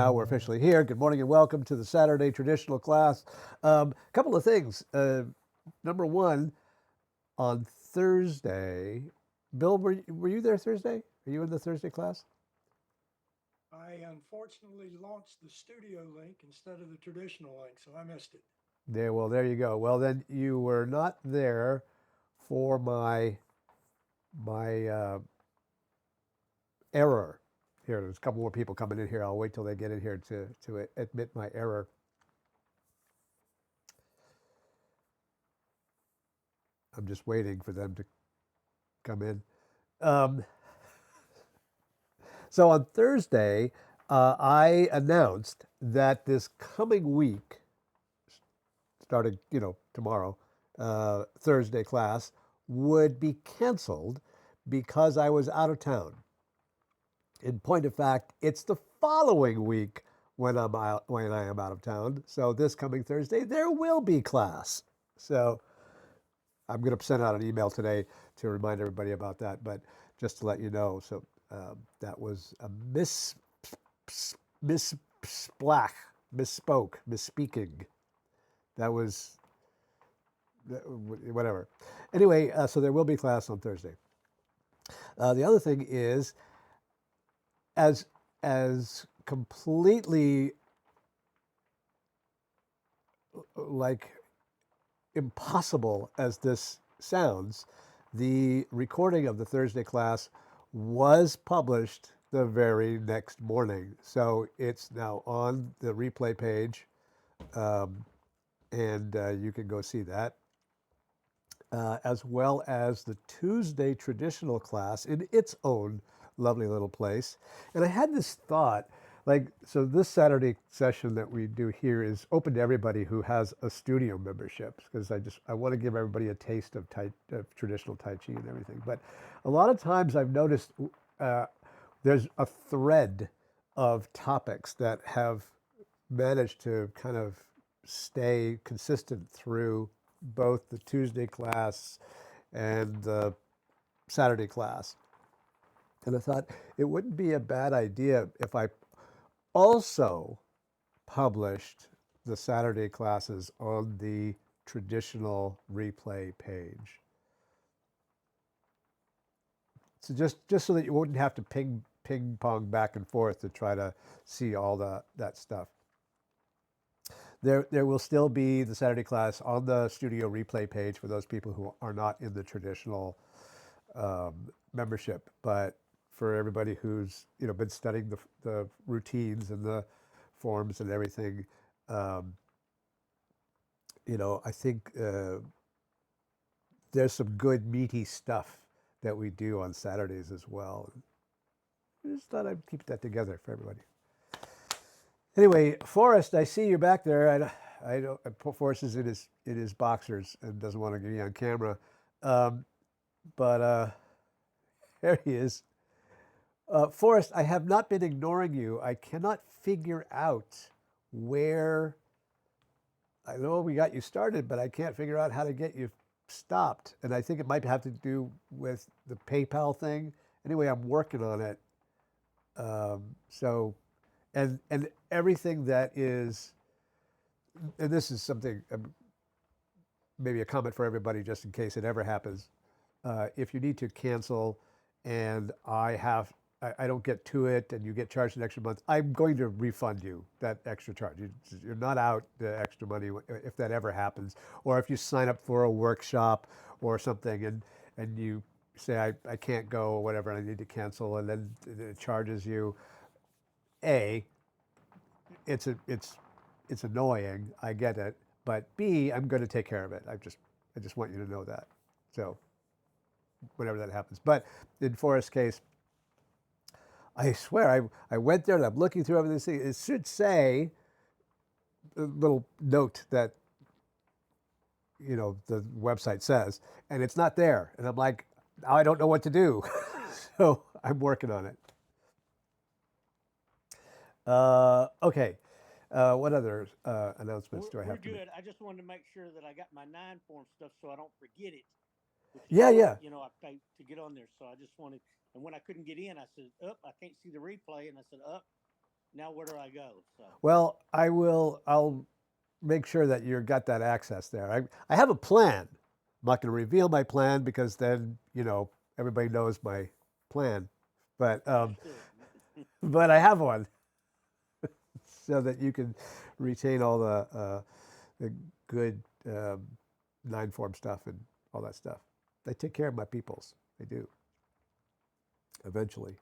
now we're officially here. Good morning and welcome to the Saturday traditional class. Couple of things. Number one, on Thursday, Bill, were you there Thursday? Are you in the Thursday class? I unfortunately launched the studio link instead of the traditional link, so I missed it. There you go. Well, then you were not there for my error. Here, there's a couple more people coming in here. I'll wait till they get in here to admit my error. I'm just waiting for them to come in. Um, so on Thursday, I announced that this coming week, starting tomorrow, Thursday class would be canceled because I was out of town. In point of fact, it's the following week when I am out of town. So this coming Thursday, there will be class. So I'm going to send out an email today to remind everybody about that. But just to let you know, so that was a missplash, misspeaking. That was whatever. Anyway, so there will be class on Thursday. The other thing is, as completely like impossible as this sounds, the recording of the Thursday class was published the very next morning. So it's now on the replay page, um, and you can go see that, as well as the Tuesday traditional class in its own lovely little place. And I had this thought, like, so this Saturday session that we do here is open to everybody who has a studio membership, because I want to give everybody a taste of traditional Tai Chi and everything. But a lot of times I've noticed uh, there's a thread of topics that have managed to kind of stay consistent through both the Tuesday class and the Saturday class. And I thought it wouldn't be a bad idea if I also published the Saturday classes on the traditional replay page. So just so that you wouldn't have to ping pong back and forth to try to see all that stuff. There will still be the Saturday class on the studio replay page for those people who are not in the traditional membership. But for everybody who's been studying the routines and the forms and everything, um, I think there's some good meaty stuff that we do on Saturdays as well. I just thought I'd keep that together for everybody. Anyway, Forrest, I see you back there. I don't. Forrest is in his boxers and doesn't want to get me on camera, um, but there he is. Forrest, I have not been ignoring you. I cannot figure out where. I know we got you started, but I can't figure out how to get you stopped. And I think it might have to do with the PayPal thing. Anyway, I'm working on it. So, and everything that is, and this is something, maybe a comment for everybody just in case it ever happens. If you need to cancel and I don't get to it and you get charged an extra month, I'm going to refund you that extra charge. You're not out the extra money if that ever happens. Or if you sign up for a workshop or something and you say, I can't go or whatever, I need to cancel, and then it charges you. A, it's annoying. I get it, but B, I'm going to take care of it. I just want you to know that. So whenever that happens, but in Forrest's case, I swear I went there and I'm looking through everything. It should say a little note that the website says, and it's not there. And I'm like, now I don't know what to do. So I'm working on it. Okay. What other announcements do I We're have to make? good. I just wanted to make sure that I got my 9 form stuff so I don't forget it. If you Yeah, know, yeah. to get on there. So I just wanted, and when I couldn't get in, I said, "Up, I can't see the replay," and I said, "Up." Now where do I go? So Well, I'll make sure that you've got that access there. I have a plan. I'm not going to reveal my plan because then, everybody knows my plan. But understood. but I have one so that you can retain all the good nine form stuff and all that stuff. They take care of my peoples. They do eventually.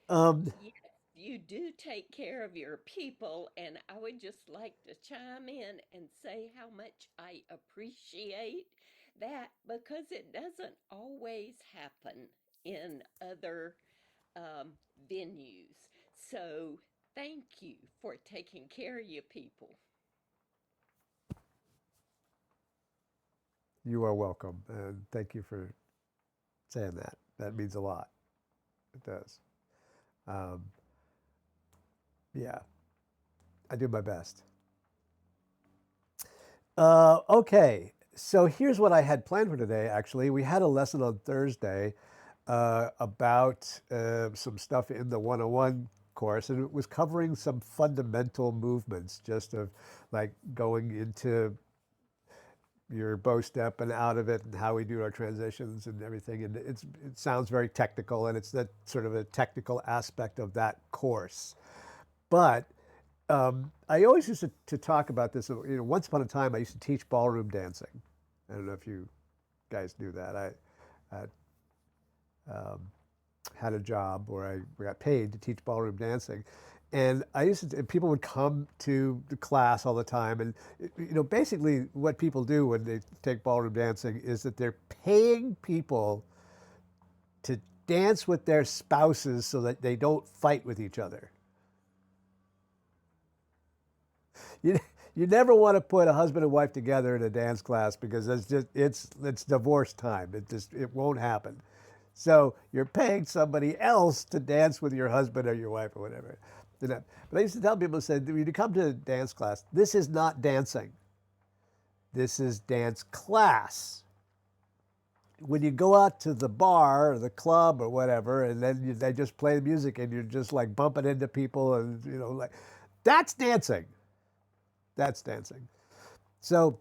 Um, Yes, you do take care of your people, and I would just like to chime in and say how much I appreciate that because it doesn't always happen in other um, venues. So, thank you for taking care of your people. you are welcome, and thank you for saying that. That means a lot. It does. Um, yeah, I do my best. Okay, so here's what I had planned for today. Actually, we had a lesson on Thursday about some stuff in the 101 course, and it was covering some fundamental movements, just of like going into your bow step and out of it, and how we do our transitions and everything. And it sounds very technical, and it's that sort of a technical aspect of that course. But I always used to talk about this. Once upon a time, I used to teach ballroom dancing. I don't know if you guys knew that. I um, had a job where I got paid to teach ballroom dancing, and I used to. And people would come to the class all the time, and basically what people do when they take ballroom dancing is that they're paying people to dance with their spouses so that they don't fight with each other. you you never want to put a husband and wife together in a dance class because it's divorce time. It won't happen. So you're paying somebody else to dance with your husband or your wife or whatever. But I used to tell people, said when you come to a dance class, this is not dancing. This is dance class. When you go out to the bar or the club or whatever, and then they just play the music and you're just like bumping into people and like that's dancing. That's dancing. So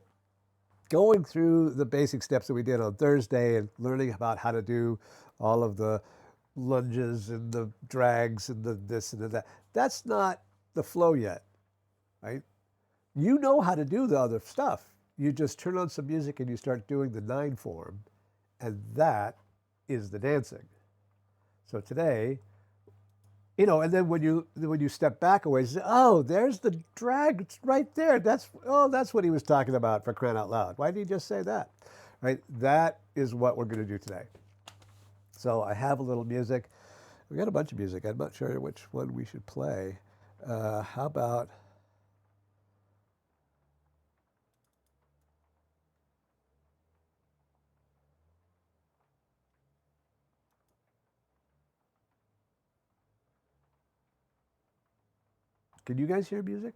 going through the basic steps that we did on Thursday and learning about how to do all of the lunges and the drags and the this and the that, that's not the flow yet, right? You know how to do the other stuff. You just turn on some music and you start doing the nine form, and that is the dancing. So today, and then when you step back a ways, you say, oh, there's the drag. It's right there. That's what he was talking about, for crying out loud. Why did he just say that? Right? That is what we're going to do today. So I have a little music. We got a bunch of music. I'm not sure which one we should play. How about? Can you guys hear music?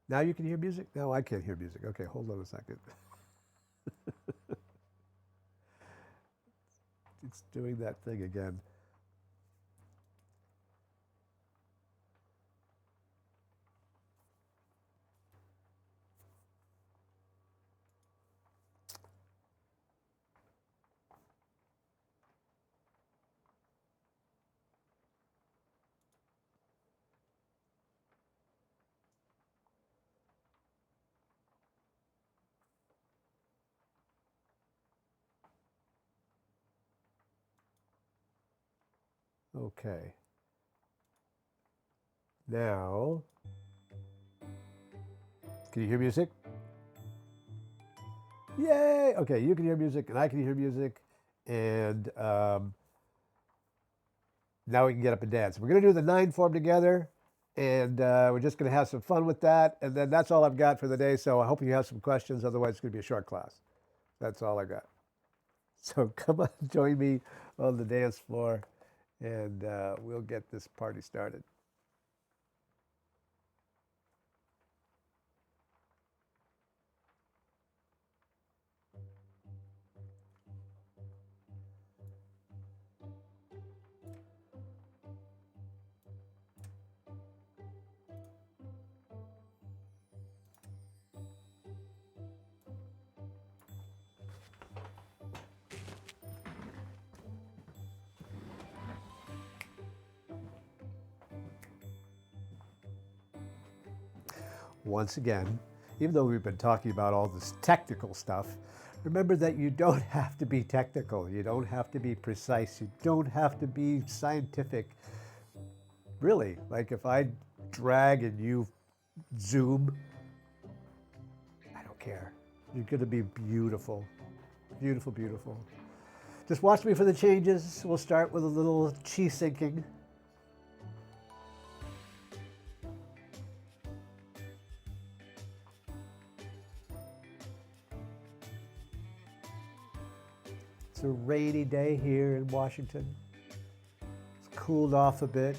Now you can hear music? No, I can't hear music. Okay, hold on a second. It's doing that thing again. Okay. Now, can you hear music? Yay! Okay, you can hear music, and I can hear music, and now we can get up and dance. We're going to do the nine form together, and we're just going to have some fun with that. And then that's all I've got for the day. So I hope you have some questions. Otherwise, it's going to be a short class. That's all I got. So come on, join me on the dance floor, and we'll get this party started. once again, even though we've been talking about all this technical stuff, remember that you don't have to be technical. You don't have to be precise. You don't have to be scientific. Really, like if I drag and you zoom, I don't care. You're going to be beautiful. Beautiful, beautiful. Just watch me for the changes. We'll start with a little chi syncing. It's a rainy day here in Washington. It's cooled off a bit.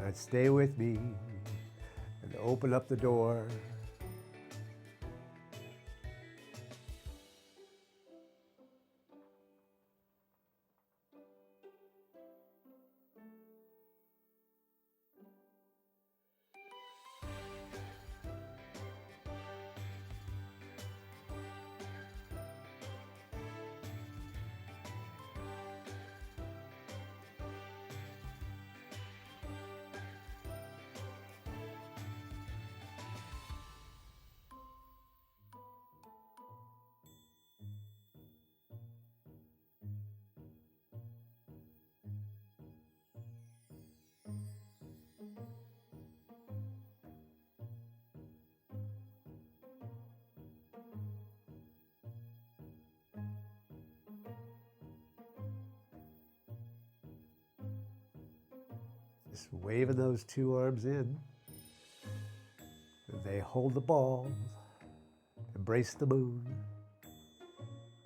And stay with me and open up the door. Just waving those two arms in. They hold the ball. Embrace the moon.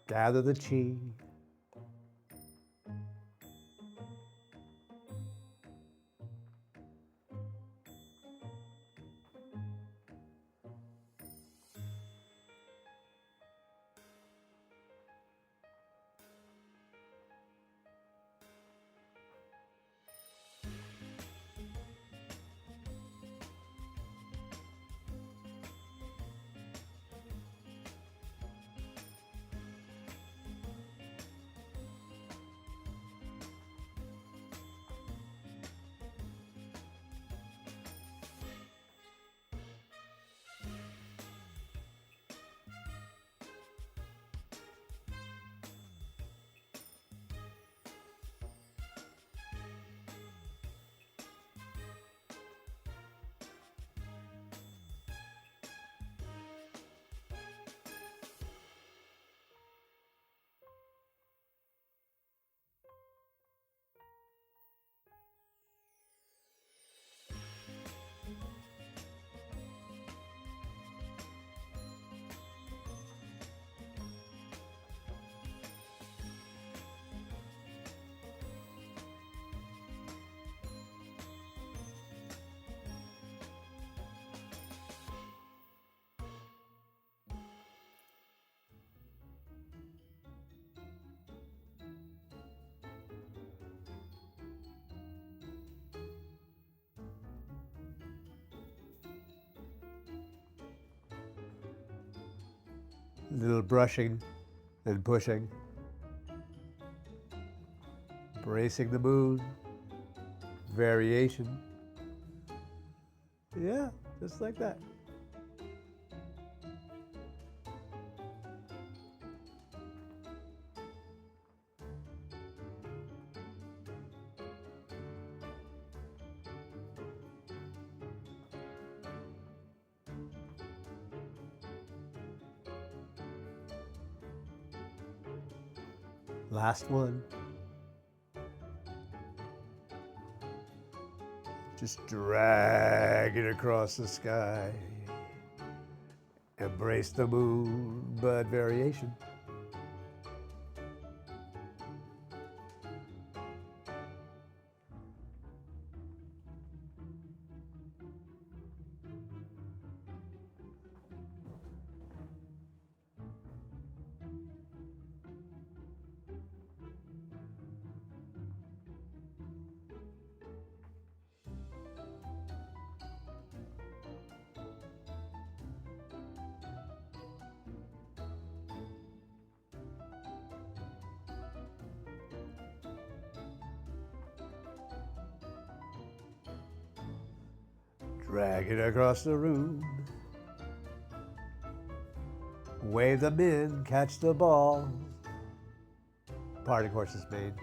Gather the chi. Little brushing and pushing. Embracing the moon. Variation. Yeah, just like that. Last one. Just drag it across the sky. Embrace the moon, but variation. Drag it across the room. Wave them in, catch the ball. Party horses made.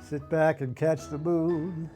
Sit back and catch the moon.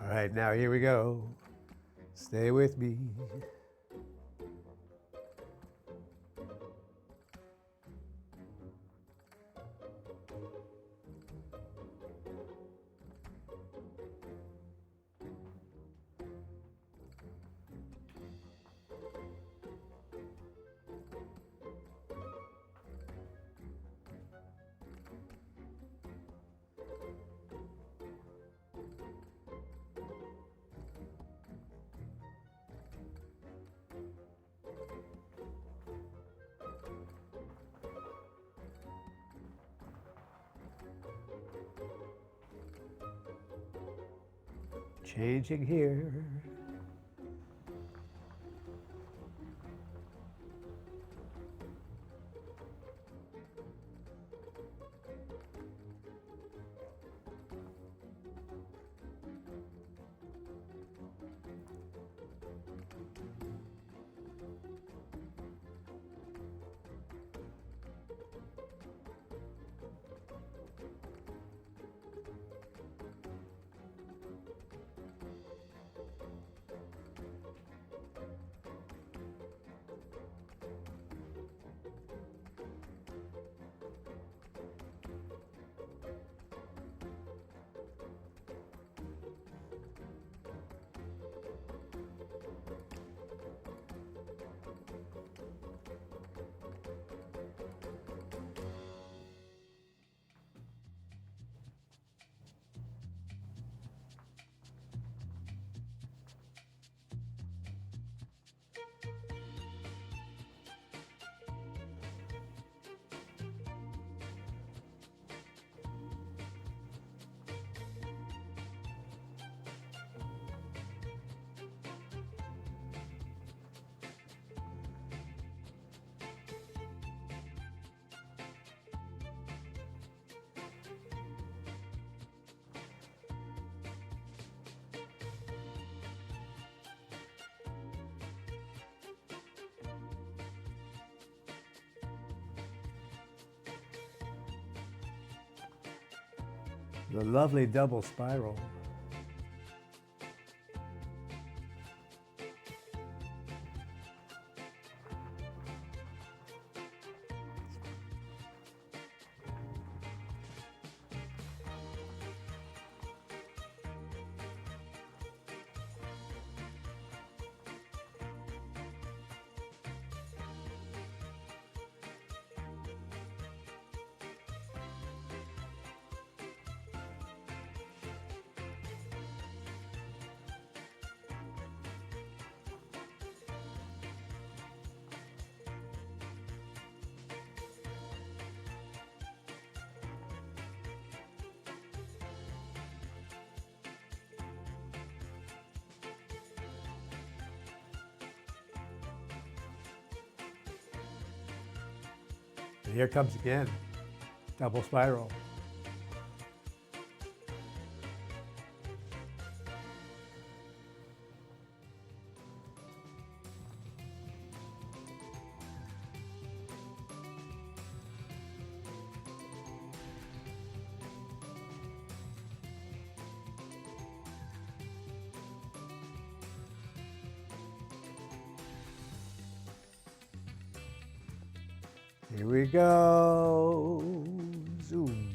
All right, now here we go. Stay with me. Changing here. The lovely double spiral. Here it comes again. Double spiral. Here we go. Zoom.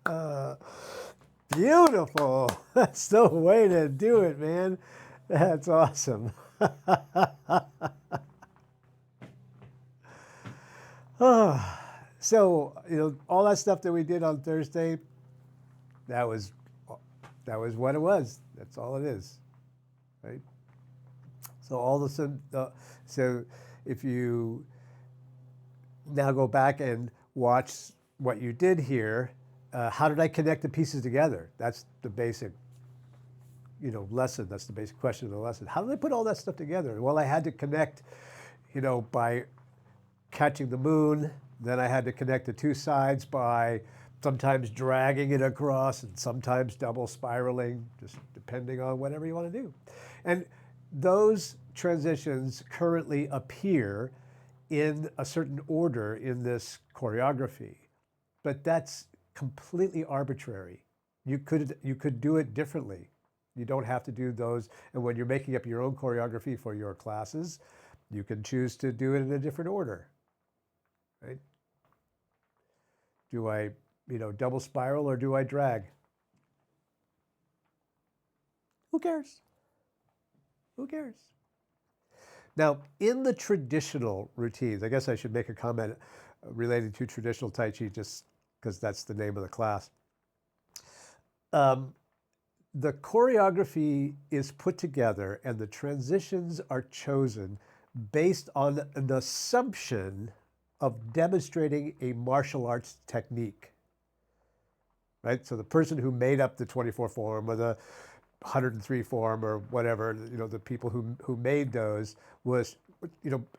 Uh, Beautiful. That's the way to do it, man. That's awesome. Oh, so, all that stuff that we did on Thursday, that was what it was. That's all it is, right? So all of a sudden, so if you now go back and watch what you did here. How did I connect the pieces together? That's the basic, lesson. That's the basic question of the lesson. How did I put all that stuff together? Well, I had to connect, by catching the moon. Then I had to connect the two sides by sometimes dragging it across and sometimes double spiraling, just depending on whatever you want to do. And those transitions currently appear in a certain order in this choreography, but that's completely arbitrary. You could do it differently. You don't have to do those. And when you're making up your own choreography for your classes, you can choose to do it in a different order, right? Do I, double spiral or do I drag? Who cares? Who cares? Now, in the traditional routines, I guess I should make a comment related to traditional Tai Chi just because that's the name of the class. The choreography is put together and the transitions are chosen based on an assumption of demonstrating a martial arts technique, right? So the person who made up the 24 form or the 103 form or whatever, the people who made those was,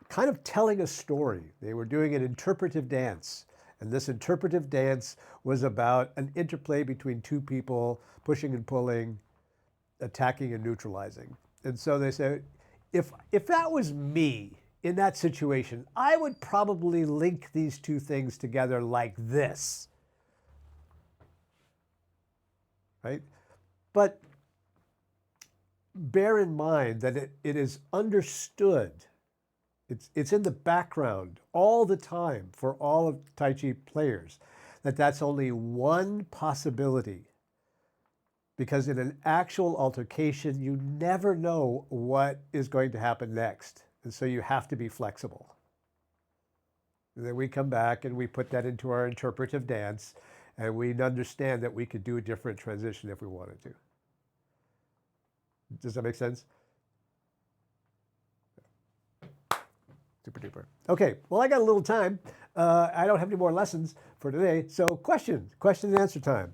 kind of telling a story. They were doing an interpretive dance. And this interpretive dance was about an interplay between two people, pushing and pulling, attacking and neutralizing. And so they say, if that was me in that situation, I would probably link these two things together like this, right? But bear in mind that it is understood, it's in the background all the time for all of Tai Chi players, that that's only one possibility. Because in an actual altercation, you never know what is going to happen next. And so you have to be flexible. And then we come back and we put that into our interpretive dance, and we understand that we could do a different transition if we wanted to. Does that make sense? Super duper. Okay, well, I got a little time. I don't have any more lessons for today. So question and answer time.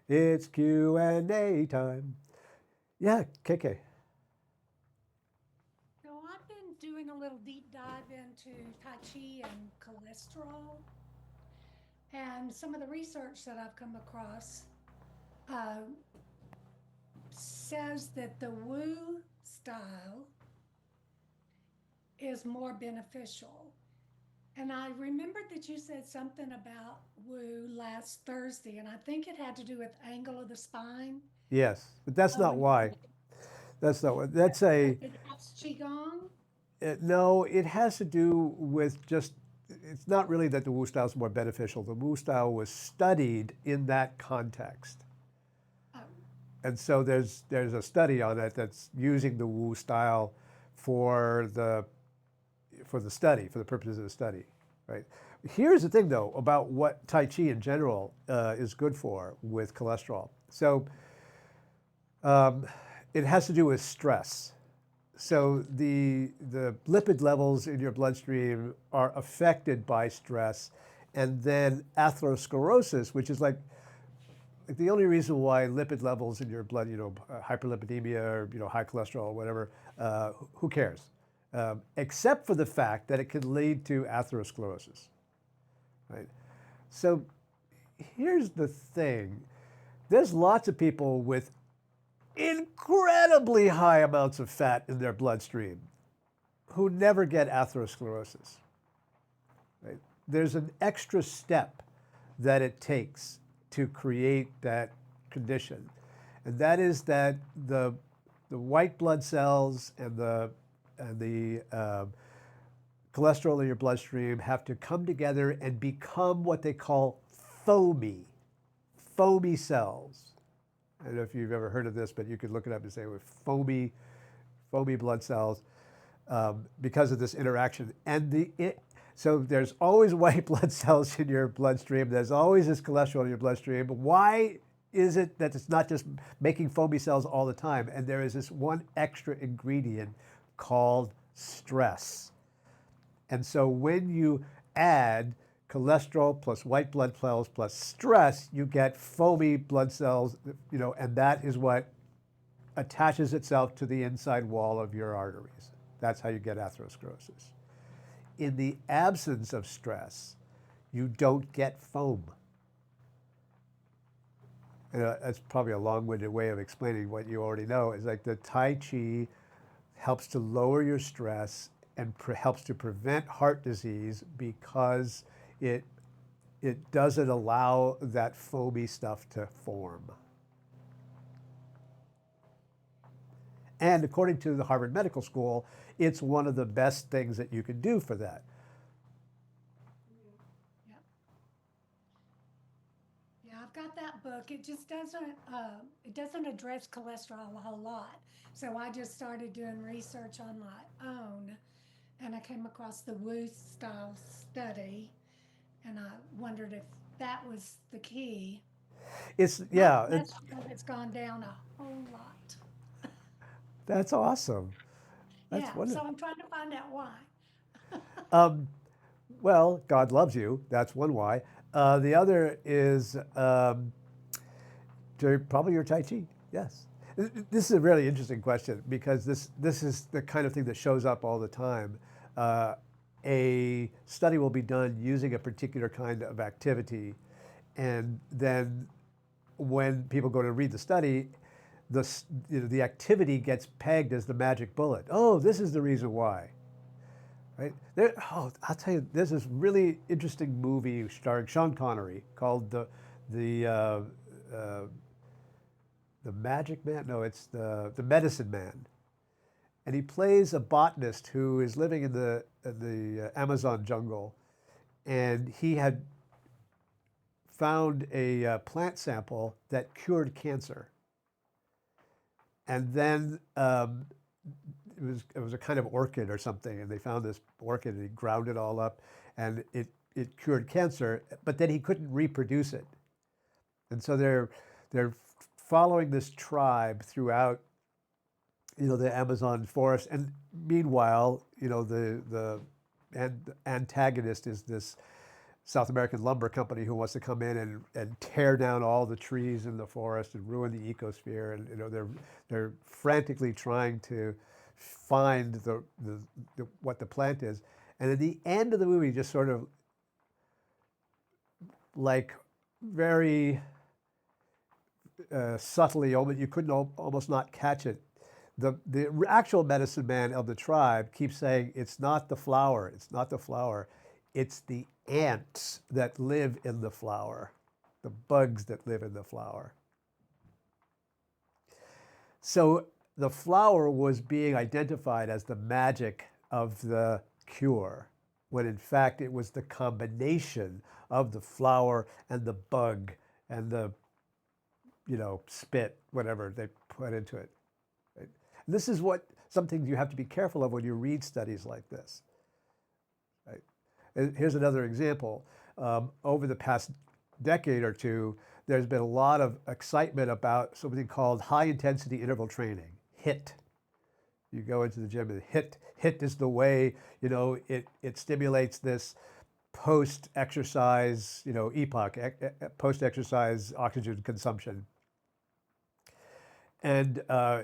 It's Q&A time. Yeah, KK. So I've been doing a little deep dive into Tai Chi and cholesterol. And some of the research that I've come across says that the Wu style is more beneficial. And I remembered that you said something about Wu last Thursday, and I think it had to do with angle of the spine. Yes, but that's not why. That's not what. That's a. That's Qigong. No, it has to do with just. It's not really that the Wu style is more beneficial. The Wu style was studied in that context. Oh, And so there's a study on it that's using the Wu style for the study, for the purposes of the study, right? Here's the thing, though, about what Tai Chi in general is good for with cholesterol. So it has to do with stress. So the lipid levels in your bloodstream are affected by stress, and then atherosclerosis, which is like the only reason why lipid levels in your blood, hyperlipidemia or high cholesterol or whatever, who cares? Except for the fact that it can lead to atherosclerosis, right? So here's the thing. There's lots of people with incredibly high amounts of fat in their bloodstream who never get atherosclerosis, right? There's an extra step that it takes to create that condition. And that is that the white blood cells and the cholesterol in your bloodstream have to come together and become what they call foamy cells. I don't know if you've ever heard of this, but you could look it up and say with foamy blood cells because of this interaction. And so there's always white blood cells in your bloodstream. There's always this cholesterol in your bloodstream. Why is it that it's not just making foamy cells all the time? And there is this one extra ingredient called stress. And so when you add cholesterol plus white blood cells plus stress, you get foamy blood cells, and that is what attaches itself to the inside wall of your arteries. That's how you get atherosclerosis. In the absence of stress, you don't get foam. That's probably a long-winded way of explaining what you already know. Is like the Tai Chi helps to lower your stress and helps to prevent heart disease because it doesn't allow that foamy stuff to form. And according to the Harvard Medical School, it's one of the best things that you can do for that. Yeah. Yeah, I've got that book. It doesn't address cholesterol a whole lot. So I just started doing research on my own, and I came across the Wu style study, and I wondered if that was the key. It's My yeah, cholesterol has gone down a whole lot. that's awesome. That's Yeah, so wonderful. I'm trying to find out why. Um, well, God loves you. That's one why. The other is probably your Tai Chi. Yes. This is a really interesting question because this is the kind of thing that shows up all the time. Uh, a study will be done using a particular kind of activity, and then when people go to read the study, the activity gets pegged as the magic bullet. Oh, this is the reason why. Right? I'll tell you, there's this really interesting movie starring Sean Connery called the uh, uh, the Magic Man. No, it's the Medicine Man, and he plays a botanist who is living in the Amazon jungle, and he had found a plant sample that cured cancer, and then it was a kind of orchid or something, and they found this orchid and he ground it all up, and it cured cancer, but then he couldn't reproduce it, and so they're following this tribe throughout the Amazon forest, and meanwhile the antagonist is this South American lumber company who wants to come in and tear down all the trees in the forest and ruin the ecosphere. And they're frantically trying to find what the plant is. And at the end of the movie, just sort of like very subtly, you couldn't almost not catch it. The actual medicine man of the tribe keeps saying, it's not the flower, it's not the flower. It's the ants that live in the flower, the bugs that live in the flower. So the flower was being identified as the magic of the cure, when in fact it was the combination of the flower and the bug and the, spit, whatever they put into it. Right? And this is something you have to be careful of when you read studies like this. Right? Here's another example. Over the past decade or two, there's been a lot of excitement about something called high intensity interval training, HIIT. You go into the gym and HIIT is the way, it stimulates this post-exercise, post-exercise oxygen consumption. And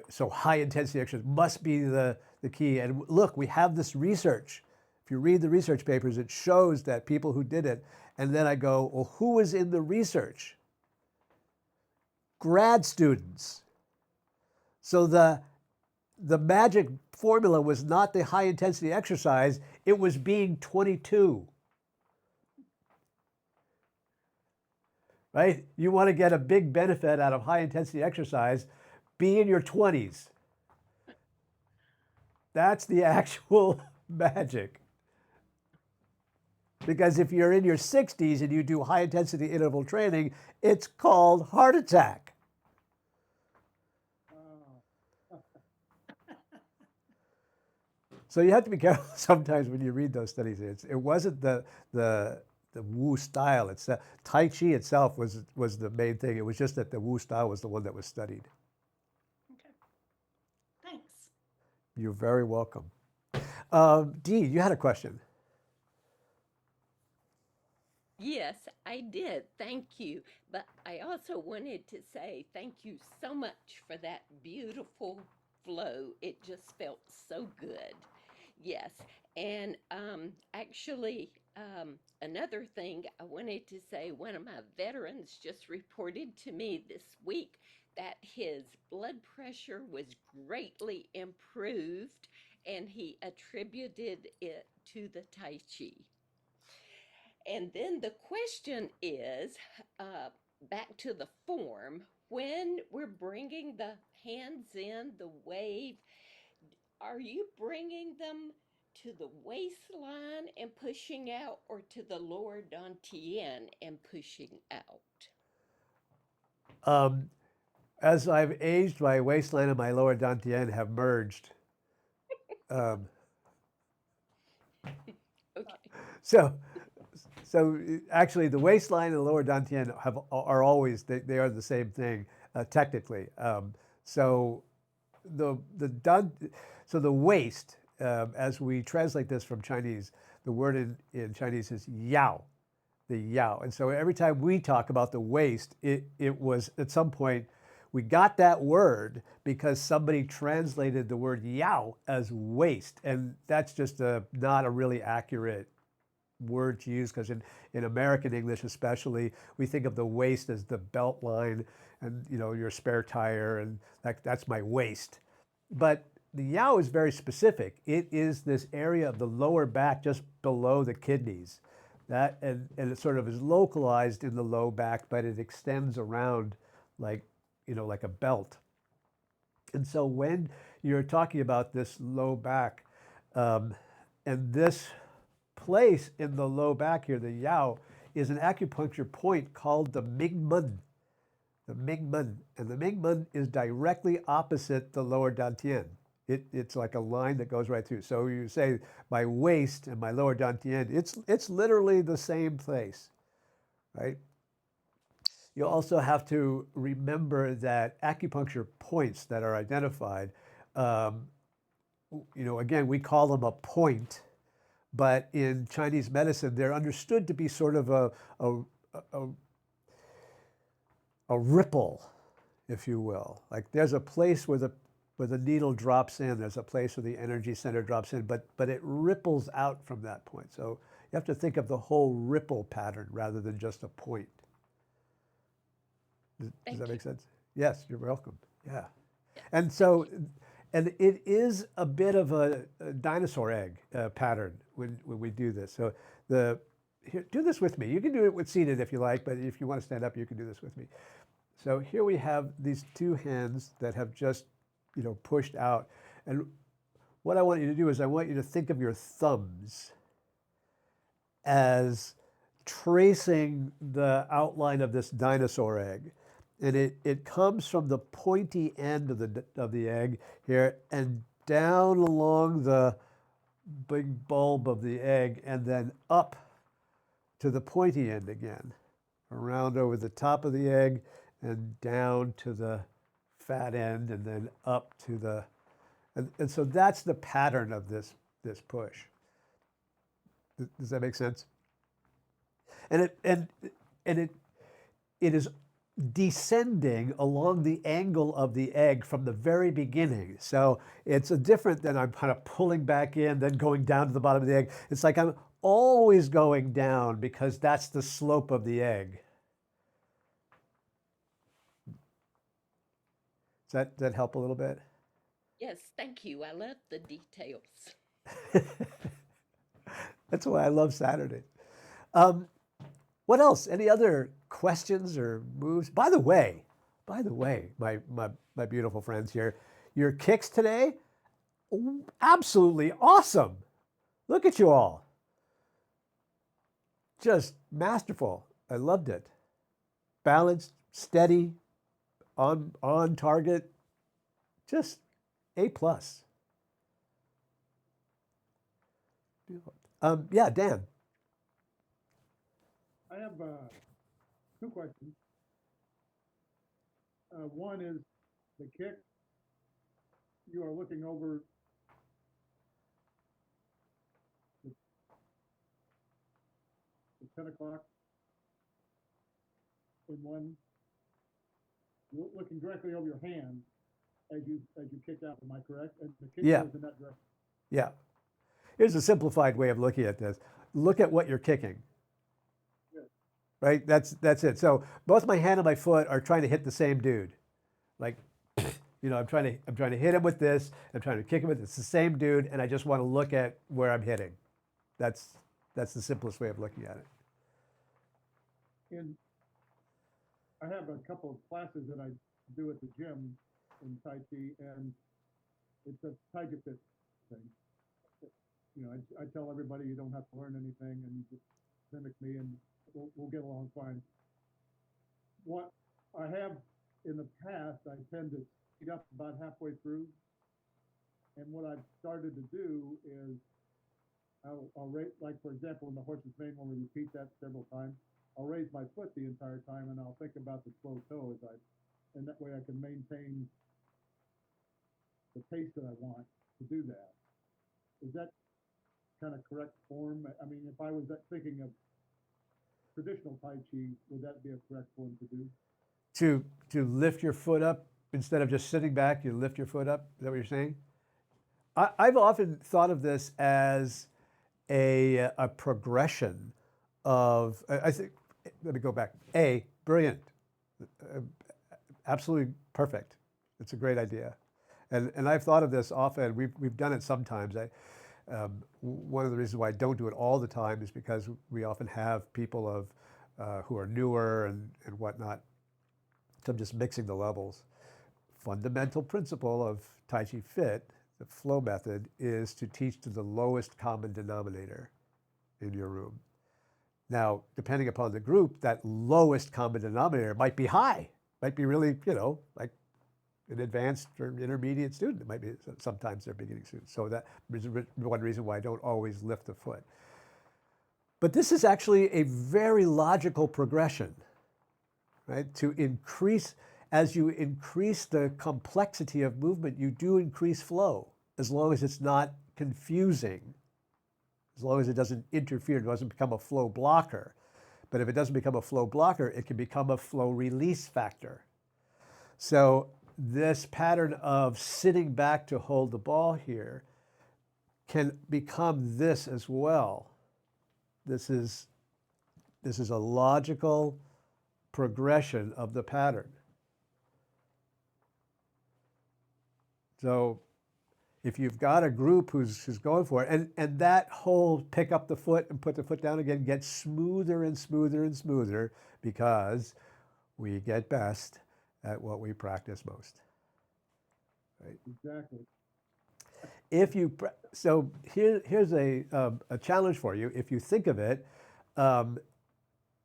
so high intensity exercise must be the key. And look, we have this research. If you read the research papers, it shows that people who did it, and then I go, well, who was in the research? Grad students. So the magic formula was not the high intensity exercise, it was being 22. Right? You want to get a big benefit out of high intensity exercise, be in your 20s. That's the actual magic. Because if you're in your 60s and you do high intensity interval training, it's called heart attack. So you have to be careful sometimes when you read those studies. It wasn't the Wu style. It's Tai Chi itself was the main thing. It was just that the Wu style was the one that was studied. Okay. Thanks. You're very welcome. Dee, you had a question. Yes, I did. Thank you. But I also wanted to say thank you so much for that beautiful flow. It just felt so good. Yes. And actually, another thing I wanted to say, one of my veterans just reported to me this week that his blood pressure was greatly improved and he attributed it to the Tai Chi. And then the question is, uh, back to the form, when we're bringing the hands in, the wave, are you bringing them to the waistline and pushing out or to the lower dantian and pushing out? Um, as I've aged, my waistline and my lower dantian have merged. Um, Okay. so, so actually, the waistline and the lower dantian are always they are the same thing technically. So the dan, so the waist, as we translate this from Chinese, the word in Chinese is yao, the yao. And so every time we talk about the waist, it was at some point we got that word because somebody translated the word yao as waist, and that's just not a really accurate word to use because in American English especially, we think of the waist as the belt line and your spare tire and that's my waist. But the yao is very specific. It is this area of the lower back just below the kidneys. And it sort of is localized in the low back, but it extends around like like a belt. And so when you're talking about this low back, um, and this place in the low back here, the yao, is an acupuncture point called the Mingmen. The Mingmen. And the Mingmen is directly opposite the lower dantian. It's like a line that goes right through. So you say my waist and my lower dantian, it's literally the same place, right? You also have to remember that acupuncture points that are identified, um, again, we call them a point, but in Chinese medicine, they're understood to be sort of a, a, a ripple, if you will. Like there's a place where the needle drops in, there's a place where the energy center drops in, but it ripples out from that point. So you have to think of the whole ripple pattern rather than just a point. Does Thank that you. make sense? Yes, you're welcome. Yeah. Yes, And thank so, you. and it is a bit of a dinosaur egg pattern when we do this. So the here, do this with me. You can do it with seated if you like, but if you want to stand up, you can do this with me. So here we have these two hands that have just, pushed out. And what I want you to do is I want you to think of your thumbs as tracing the outline of this dinosaur egg. And it comes from the pointy end of the egg here and down along the big bulb of the egg and then up to the pointy end again, around over the top of the egg and down to the fat end and then up to and so that's the pattern of this push. Does that make sense? And it is descending along the angle of the egg from the very beginning. So it's a different than I'm kind of pulling back in, then going down to the bottom of the egg. It's like I'm always going down because that's the slope of the egg. Does that help a little bit? Yes, thank you. I love the details. That's why I love Saturdays. Um, what else? Any other questions or moves? By the way, my beautiful friends here, your kicks today, absolutely awesome. Look at you all. Just masterful. I loved it. Balanced, steady, on target. Just A plus. Yeah, Dan. I have two questions. One is the kick. You are looking over the 10 o'clock in one, looking directly over your hand as you kick out. Am I correct? And the kick Yeah. goes in that direction. Yeah. Here's a simplified way of looking at this. Look at what you're kicking. Yes. Right? That's it. So both my hand and my foot are trying to hit the same dude. Like, I'm trying to hit him with this. I'm trying to kick him with it's the same dude, and I just want to look at where I'm hitting. That's the simplest way of looking at it. And I have a couple of classes that I do at the gym in Tai Chi, and it's a Tiger Fit thing. I tell everybody you don't have to learn anything, and you just mimic me, and we'll get along fine. What I have in the past, I tend to speed up about halfway through, and what I've started to do is I'll rate, like for example, in the horse's mane, when we repeat that several times, I'll raise my foot the entire time, and I'll think about the slow toe and that way I can maintain the pace that I want to do that. Is that kind of correct form? I mean, if I was thinking of traditional Tai Chi, would that be a correct form to do? To lift your foot up instead of just sitting back, you lift your foot up. Is that what you're saying? I've often thought of this as a progression of. I think. Let me go back. Brilliant, absolutely perfect. It's a great idea, and I've thought of this often. We've done it sometimes. One of the reasons why I don't do it all the time is because we often have people who are newer and whatnot. So I'm just mixing the levels. Fundamental principle of Tai Chi Fit, the flow method, is to teach to the lowest common denominator in your room. Now, depending upon the group, that lowest common denominator might be high, might be really, like an advanced or intermediate student. It might be sometimes they're beginning students. So that is one reason why I don't always lift the foot. But this is actually a very logical progression, right? To increase, as you increase the complexity of movement, you do increase flow, as long as it's not confusing, as long as it doesn't interfere, it doesn't become a flow blocker. But if it doesn't become a flow blocker, it can become a flow release factor. So this pattern of sitting back to hold the ball here can become this as well. This is a logical progression of the pattern. So if you've got a group who's going for it, and that whole pick up the foot and put the foot down again gets smoother and smoother and smoother because we get best at what we practice most. Right? Exactly. So here's a challenge for you. If you think of it,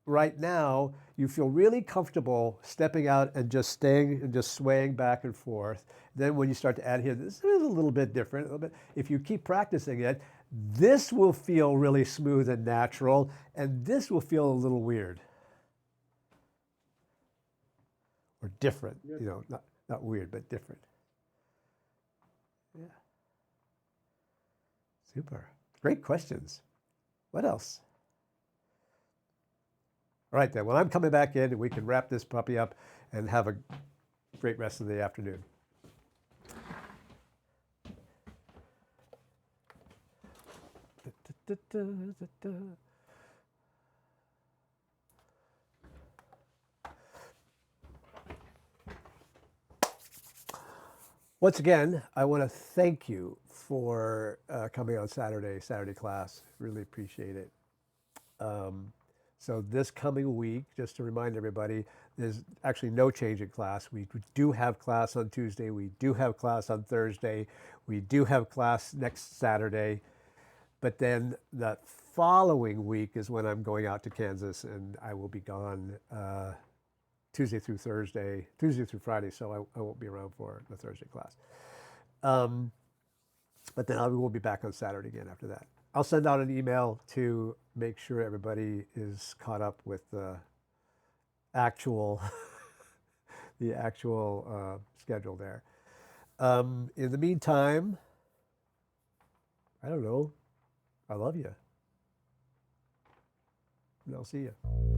right now you feel really comfortable stepping out and just staying and just swaying back and forth. Then when you start to add here, this is a little bit different. A little bit. If you keep practicing it, this will feel really smooth and natural, and this will feel a little weird or different. Yes. Not weird, but different. Yeah. Super. Great questions. What else? All right, then. Well, I'm coming back in, and we can wrap this puppy up and have a great rest of the afternoon. Once again, I want to thank you for coming on Saturday class. Really appreciate it. So this coming week, just to remind everybody, there's actually no change in class. We do have class on Tuesday. We do have class on Thursday. We do have class next Saturday. But then the following week is when I'm going out to Kansas, and I will be gone Tuesday through Friday, so I won't be around for the Thursday class. But then I will be back on Saturday again after that. I'll send out an email to make sure everybody is caught up with the actual schedule there. In the meantime, I don't know. I love you. And I'll see you.